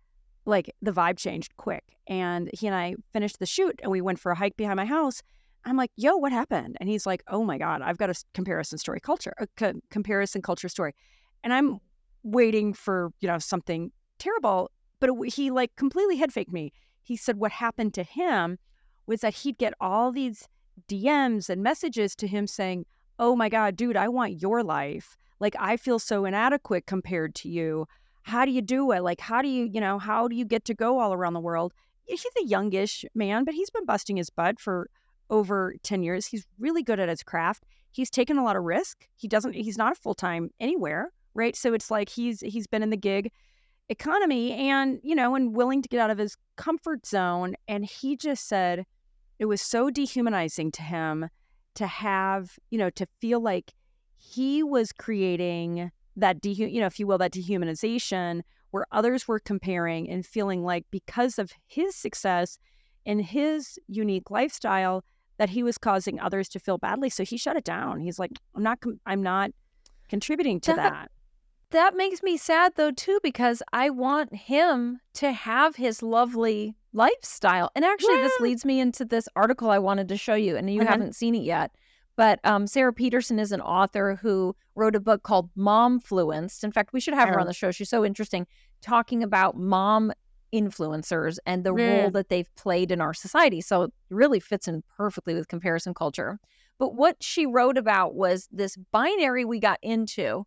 the vibe changed quick. And he and I finished the shoot and we went for a hike behind my house. I'm like, yo, what happened? And he's like, oh my God, I've got a comparison culture story. And I'm waiting for, something terrible. But he like completely head faked me. He said what happened to him was that he'd get all these DMs and messages to him saying, oh my God, dude, I want your life. Like, I feel so inadequate compared to you. How do you do it? Like, how do you get to go all around the world? He's a youngish man, but he's been busting his butt for over 10 years. He's really good at his craft. He's taken a lot of risk. He's not full-time anywhere, right? So it's like he's been in the gig economy and willing to get out of his comfort zone. And he just said it was so dehumanizing to him to have, to feel like he was creating that, if you will, that dehumanization where others were comparing and feeling like because of his success and his unique lifestyle that he was causing others to feel badly. So he shut it down. He's like, I'm not contributing to that. That makes me sad though too, because I want him to have his lovely lifestyle. And actually this leads me into this article I wanted to show you, and you haven't seen it yet. But Sarah Peterson is an author who wrote a book called Momfluenced. In fact, we should have her on the show. She's so interesting, talking about mom influencers and the role that they've played in our society. So it really fits in perfectly with comparison culture. But what she wrote about was this binary we got into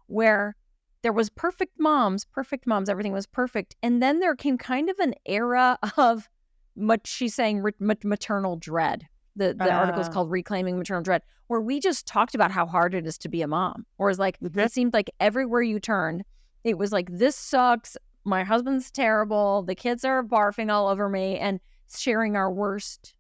where there was perfect moms, everything was perfect. And then there came kind of an era of, she's saying, maternal dread. The article is called Reclaiming Maternal Dread, where we just talked about how hard it is to be a mom. Or it's like, it seemed like everywhere you turned, it was like, this sucks. My husband's terrible. The kids are barfing all over me and sharing our worst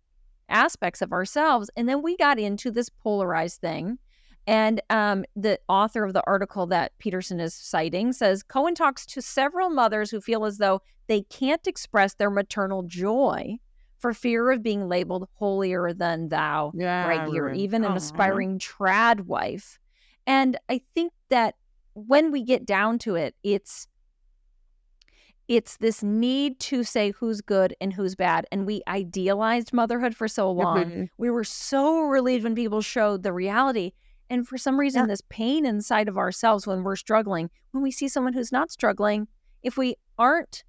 aspects of ourselves. And then we got into this polarized thing. And the author of the article that Peterson is citing says, Cohen talks to several mothers who feel as though they can't express their maternal joy for fear of being labeled holier than thou, right? You're even an aspiring trad wife. And I think that when we get down to it, it's this need to say who's good and who's bad. And we idealized motherhood for so long. We were so relieved when people showed the reality. And for some reason, this pain inside of ourselves when we're struggling, when we see someone who's not struggling, if we aren't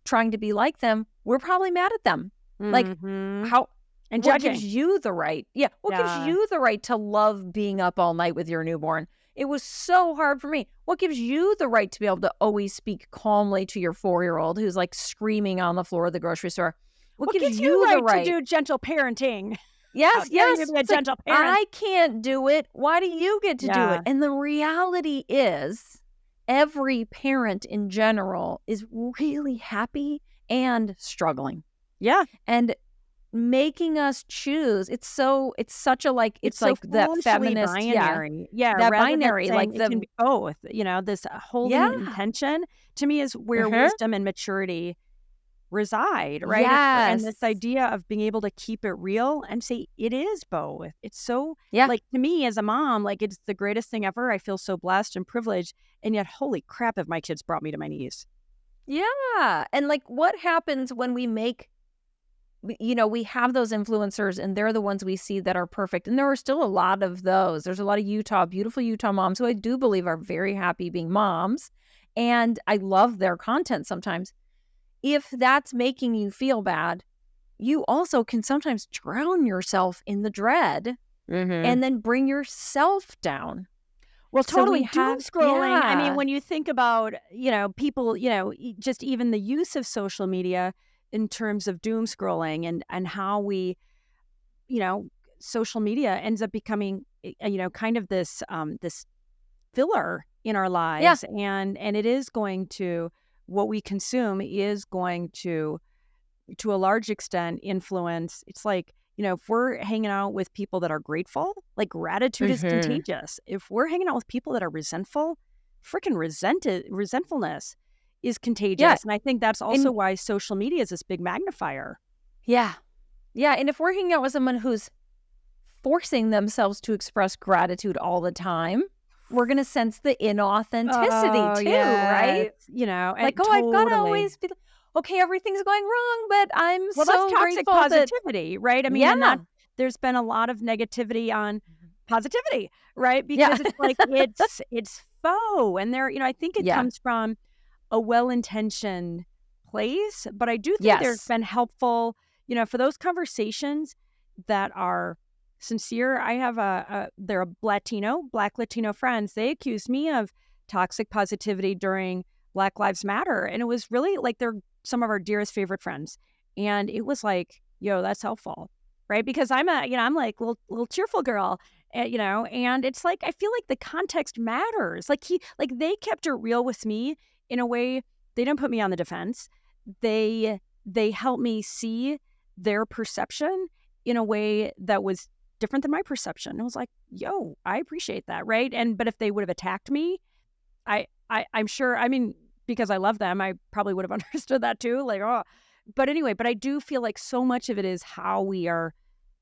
trying to be like them, we're probably mad at them. Like how and what gives you the right? Yeah. What gives you the right to love being up all night with your newborn? It was so hard for me. What gives you the right to be able to always speak calmly to your 4-year-old who's like screaming on the floor of the grocery store? What gives you the right to do gentle parenting? Yes. Be a gentle parent. I can't do it. Why do you get to do it? And the reality is, every parent in general is really happy and struggling. Yeah. And making us choose, it's such a like, it's like that feminist binary. That binary, like it can be both, this holy intention to me is where wisdom and maturity reside, right? Yes. And this idea of being able to keep it real and say it is both. It's so like, to me as a mom, like, it's the greatest thing ever. I feel so blessed and privileged, and yet holy crap if my kids brought me to my knees. And like, what happens when we make, we have those influencers and they're the ones we see that are perfect. And there are still a lot of those. There's a lot of beautiful Utah moms who I do believe are very happy being moms. And I love their content sometimes. If that's making you feel bad, you also can sometimes drown yourself in the dread and then bring yourself down. Well, totally. Doom scrolling. I mean, when you think about, people, just even the use of social media in terms of doom scrolling and how we, social media ends up becoming, kind of this this filler in our lives. And it is going to, what we consume is going to a large extent influence. It's like, if we're hanging out with people that are grateful, like gratitude is contagious. If we're hanging out with people that are resentful, freaking resentfulness is contagious. And I think that's also why social media is this big magnifier. Yeah. And if we're hanging out with someone who's forcing themselves to express gratitude all the time, we're going to sense the inauthenticity too, right? You know, Like, and I've got to totally. always be okay, everything's going wrong, but I'm Well, so that's toxic grateful that, positivity, right? I mean, and yeah, that there's been a lot of negativity on positivity, right? yeah, Because it's like it's faux, and there, you know, I think it yeah, comes from a well-intentioned place, but I do think there's yes, been helpful, you know, for those conversations that are sincere. I have they're a Black Latino friends. They accused me of toxic positivity during Black Lives Matter, and it was really like they're some of our dearest favorite friends, and it was like, yo, that's helpful, right? Because I'm like little cheerful girl, you know, and it's like I feel like the context matters. Like they kept it real with me in a way. They didn't put me on the defense. They helped me see their perception in a way that was different than my perception. It was like, yo, I appreciate that, right? But if they would have attacked me, I'm sure, I mean, because I love them, I probably would have understood that too. Like, oh, but anyway, but I do feel like so much of it is how we are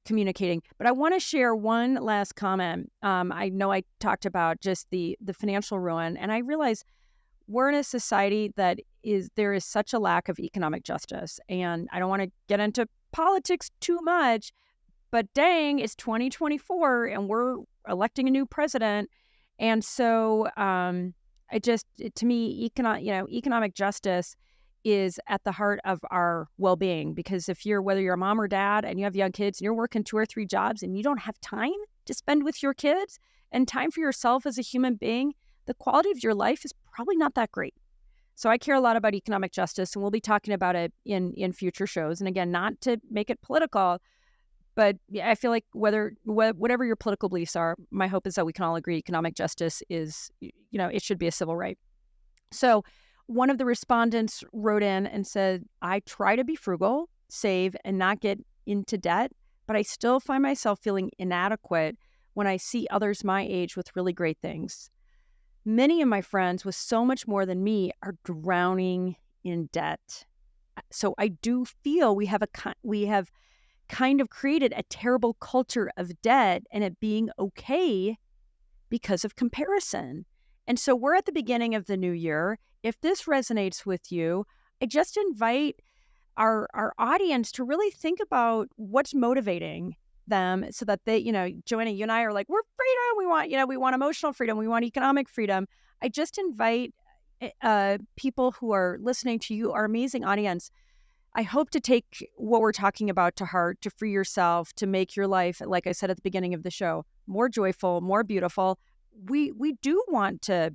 communicating. But I want to share one last comment. I know I talked about just the financial ruin, and I realize we're in a society that there is such a lack of economic justice. And I don't want to get into politics too much, but dang, it's 2024 and we're electing a new president. And so to me, economic justice is at the heart of our well-being, because whether you're a mom or dad and you have young kids and you're working 2 or 3 jobs and you don't have time to spend with your kids and time for yourself as a human being, the quality of your life is probably not that great. So I care a lot about economic justice, and we'll be talking about it in future shows. And again, not to make it political, but yeah, I feel like whatever your political beliefs are, my hope is that we can all agree economic justice is, it should be a civil right. So one of the respondents wrote in and said, I try to be frugal, save, and not get into debt, but I still find myself feeling inadequate when I see others my age with really great things. Many of my friends with so much more than me are drowning in debt. So I do feel we have kind of created a terrible culture of debt and it being okay because of comparison. And so we're at the beginning of the new year. If this resonates with you, I just invite our audience to really think about what's motivating them so that they, Joanna, you and I are like, we're freedom. We want emotional freedom. We want economic freedom. I just invite people who are listening to you, our amazing audience. I hope to take what we're talking about to heart, to free yourself, to make your life, like I said at the beginning of the show, more joyful, more beautiful. We do want to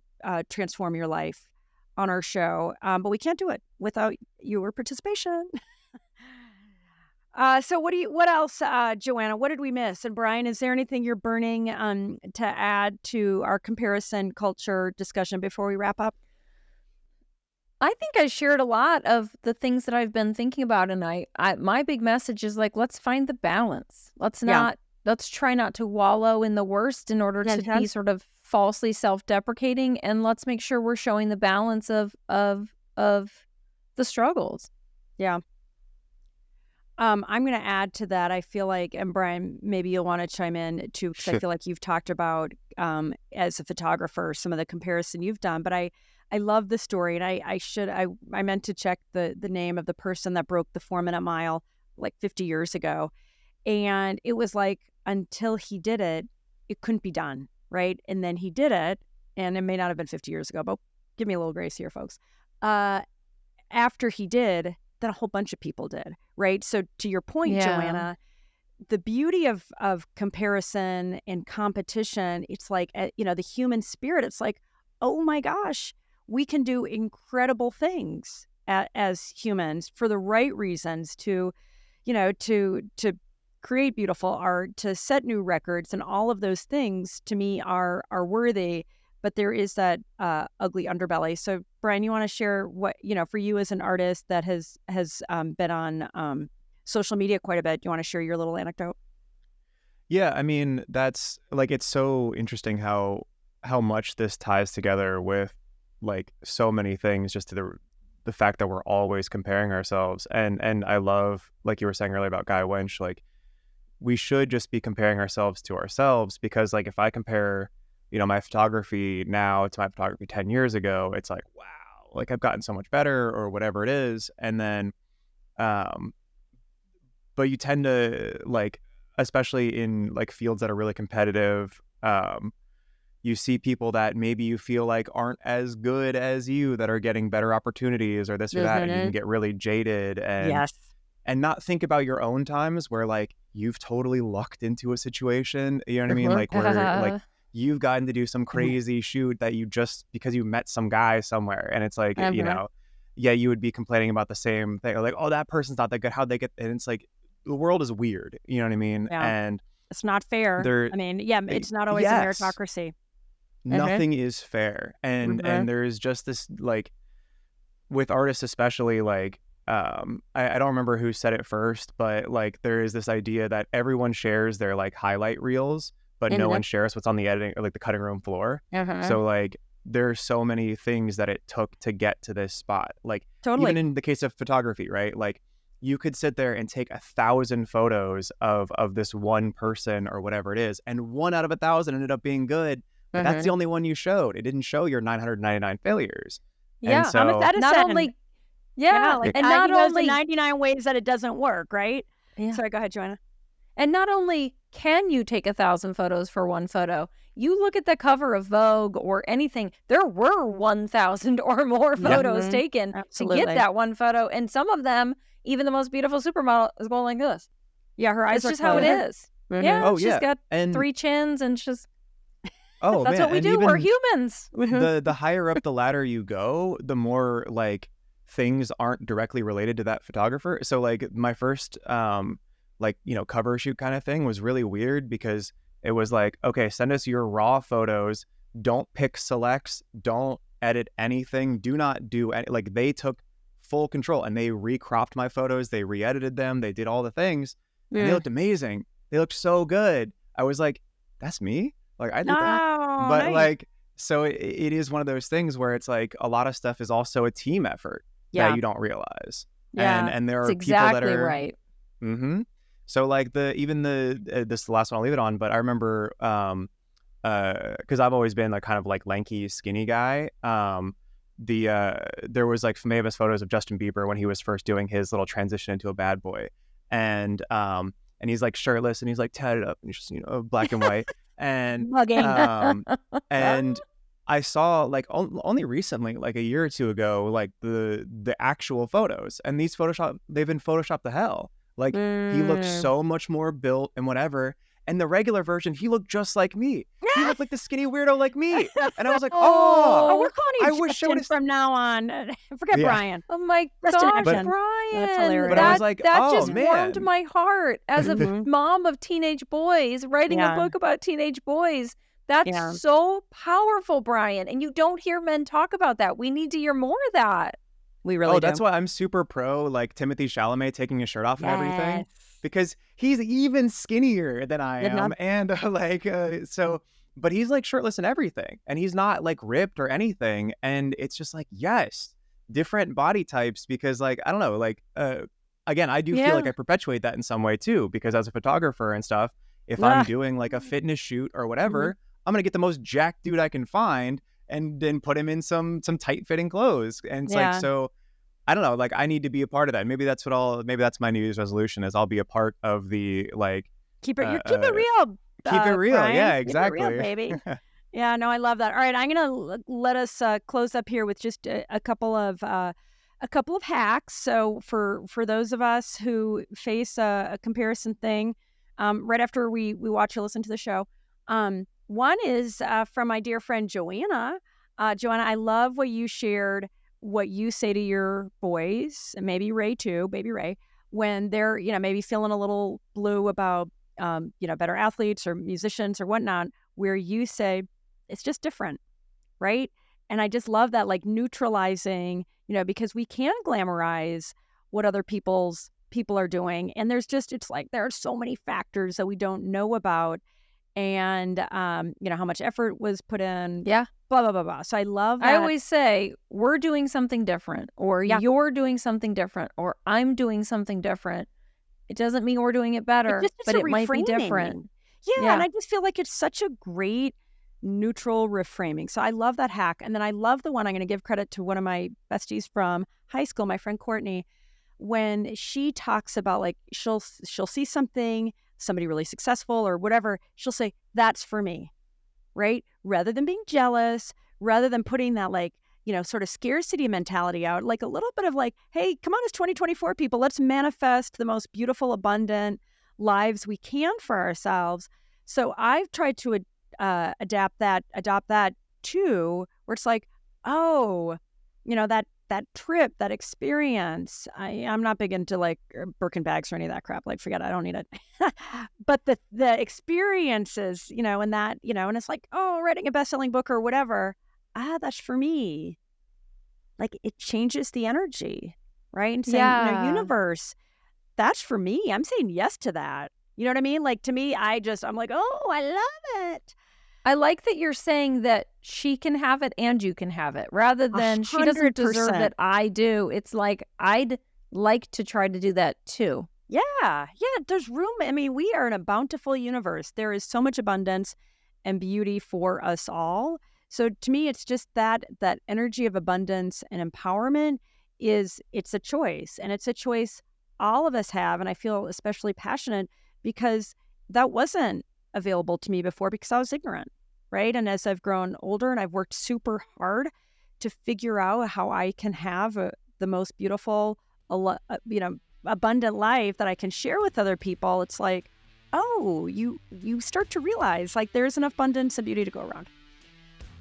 transform your life on our show, but we can't do it without your participation. So what else, Joanna, what did we miss? And Brian, is there anything you're burning to add to our comparison culture discussion before we wrap up? I think I shared a lot of the things that I've been thinking about, and my big message is like, let's find the balance. Let's try not to wallow in the worst in order to be sort of falsely self-deprecating, and let's make sure we're showing the balance of the struggles. Yeah. I'm going to add to that. I feel like, and Brian, maybe you'll want to chime in too, because I feel like you've talked about, as a photographer, some of the comparison you've done. But I love the story, and I meant to check the name of the person that broke the 4-minute mile like 50 years ago. And it was like, until he did it, it couldn't be done, right? And then he did it, and it may not have been 50 years ago, but give me a little grace here, folks. After he did, then a whole bunch of people did, right? So to your point, Joanna, the beauty of comparison and competition, it's like, the human spirit, it's like, oh my gosh, we can do incredible things as humans for the right reasons to create beautiful art, to set new records, and all of those things to me are worthy. But there is that ugly underbelly. So, Brian, you want to share what, for you as an artist that has been on social media quite a bit, you want to share your little anecdote? Yeah, I mean, that's like, it's so interesting how much this ties together with like so many things, just to the fact that we're always comparing ourselves. And I love, like you were saying earlier about Guy Winch, like we should just be comparing ourselves to ourselves, because like if I compare, my photography now to my photography 10 years ago, it's like, wow, like I've gotten so much better or whatever it is. And then, but you tend to like, especially in like fields that are really competitive, you see people that maybe you feel like aren't as good as you that are getting better opportunities or this or that, and you can get really jaded and not think about your own times where like you've totally lucked into a situation, you know what I mean? Like where like you've gotten to do some crazy shoot that you just because you met some guy somewhere, and it's like, yeah, you would be complaining about the same thing, or like, oh, that person's not that good, how'd they get, and it's like the world is weird, you know what I mean? And it's not fair. I mean, it's not always a meritocracy. Nothing is fair. And there's just this like with artists especially, like I don't remember who said it first, but like there is this idea that everyone shares their like highlight reels, but no one shares what's on the editing or like the cutting room floor. So like there's so many things that it took to get to this spot. Like even in the case of photography, right? Like you could sit there and take 1,000 photos of this one person or whatever it is, and 1 out of 1,000 ended up being good. But that's the only one you showed. It didn't show your 999 failures. Yeah, and so, not only, like, and not only 99 ways that it doesn't work, right? Yeah. Sorry, go ahead, Joanna. And not only can you take 1,000 photos for one photo, you look at the cover of Vogue or anything, there were 1,000 or more photos taken to get that one photo. And some of them, even the most beautiful supermodel is going like this. Yeah, her eyes are just how it is. Yeah, she's got 3 chins and she's... Oh, that's man. what we do. We're humans. The higher up the ladder you go, the more like things aren't directly related to that photographer. So like my first cover shoot kind of thing was really weird, because it was like, okay, send us your raw photos. Don't pick selects. Don't edit anything. Do not do any, like they took full control and they recropped my photos. They re-edited them. They did all the things. And they looked amazing. They looked so good. I was like, that's me? Like I did that, but like, so it is one of those things where it's like a lot of stuff is also a team effort that you don't realize. And there are people that are right. So like this is the last one I'll leave it on, but I remember because I've always been like kind of like lanky, skinny guy. There was like famous photos of Justin Bieber when he was first doing his little transition into a bad boy, and he's like shirtless and he's like tatted up and he's just black and white. And and I saw like only recently, like a year or two ago, like the actual photos, and they've been photoshopped to hell. Like he looked so much more built and whatever. And the regular version, he looked just like me. He looked like the skinny weirdo like me. And I was like, oh, we're calling you Justin from now on. Forget Brian. Oh my gosh, Brian. That's hilarious. But I was like, that oh, just man. warmed my heart as a mom of teenage boys, writing a book about teenage boys. That's so powerful, Brian. And you don't hear men talk about that. We need to hear more of that. We really do. That's why I'm super pro like Timothée Chalamet taking his shirt off and everything. Because he's even skinnier than I am. And but he's like shirtless and everything. And he's not like ripped or anything. And it's just like, yes, different body types. Because like, I don't know, like, again, I do feel like I perpetuate that in some way too. Because as a photographer and stuff, if I'm doing like a fitness shoot or whatever, I'm going to get the most jacked dude I can find and then put him in some tight fitting clothes. And it's like, so I don't know, like I need to be a part of that. Maybe that's my New Year's resolution is I'll be a part of the like keep it real. Keep it real. Brian. Yeah, exactly. Keep it real, baby. Yeah, no, I love that. All right, I'm gonna let us close up here with just a couple of hacks. So for those of us who face a comparison thing, right after we watch or listen to the show, one is from my dear friend Joanna. Joanna, I love what you shared. What you say to your boys, and maybe Ray too, baby Ray, when they're, maybe feeling a little blue about, better athletes or musicians or whatnot, where you say, it's just different, right? And I just love that, like neutralizing, because we can glamorize what other people are doing. And it's like, there are so many factors that we don't know about. And, how much effort was put in. Yeah. Blah, blah, blah, blah. So I love that. I always say, we're doing something different, or you're doing something different, or I'm doing something different. It doesn't mean we're doing it It better, just is but a it might be reframing. different. Yeah, and Yeah. I just feel like it's such a great neutral reframing. So I love that hack. And then I love the one I'm going to give credit to one of my besties from high school, my friend Courtney, when she talks about like she'll see something, somebody really successful or whatever, she'll say, "That's for me." Right? Rather than being jealous, rather than putting that like, sort of scarcity mentality out, like a little bit of like, hey, come on, it's 2024 people. Let's manifest the most beautiful, abundant lives we can for ourselves. So I've tried to adopt that too, where it's like, oh, that trip, that experience. I'm not big into like Birkin bags or any of that crap. Like, forget it, I don't need it. But the experiences, and that, and it's like, oh, writing a best-selling book or whatever. That's for me. Like it changes the energy, right? And saying, Yeah. universe, that's for me. I'm saying yes to that. You know what I mean? Like to me, I'm like, oh, I love it. I like that you're saying that she can have it and you can have it rather than she doesn't deserve 100%. it, I do. It's like, I'd like to try to do that too. Yeah. There's room. I mean, we are in a bountiful universe. There is so much abundance and beauty for us all. So to me, it's just that energy of abundance and empowerment it's a choice, and it's a choice all of us have. And I feel especially passionate because that wasn't available to me before because I was ignorant, right? And as I've grown older and I've worked super hard to figure out how I can have the most beautiful, abundant life that I can share with other people, it's like, oh, you start to realize like there's enough abundance and beauty to go around.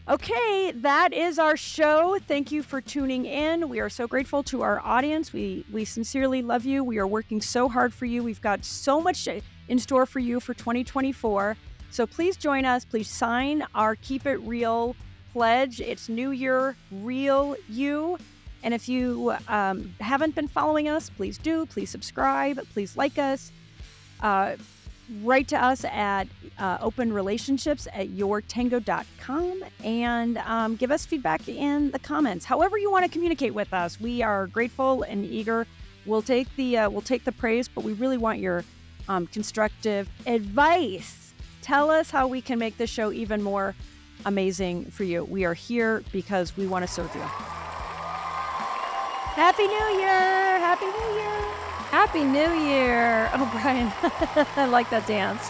Okay, that is our show. Thank you for tuning in. We are so grateful to our audience. We sincerely love you. We are working so hard for you. We've got so much in store for you for 2024. So please join us. Please sign our Keep It Real pledge. It's New Year, Real You. And if you haven't been following us, please do. Please subscribe. Please like us. Write to us at openrelationships@yourtango.com and give us feedback in the comments. However you want to communicate with us, we are grateful and eager. We'll take the praise, but we really want your constructive advice. Tell us how we can make this show even more amazing for you. We are here because we want to serve you. Happy New Year! Happy New Year! Happy New Year. Oh, Brian, I like that dance.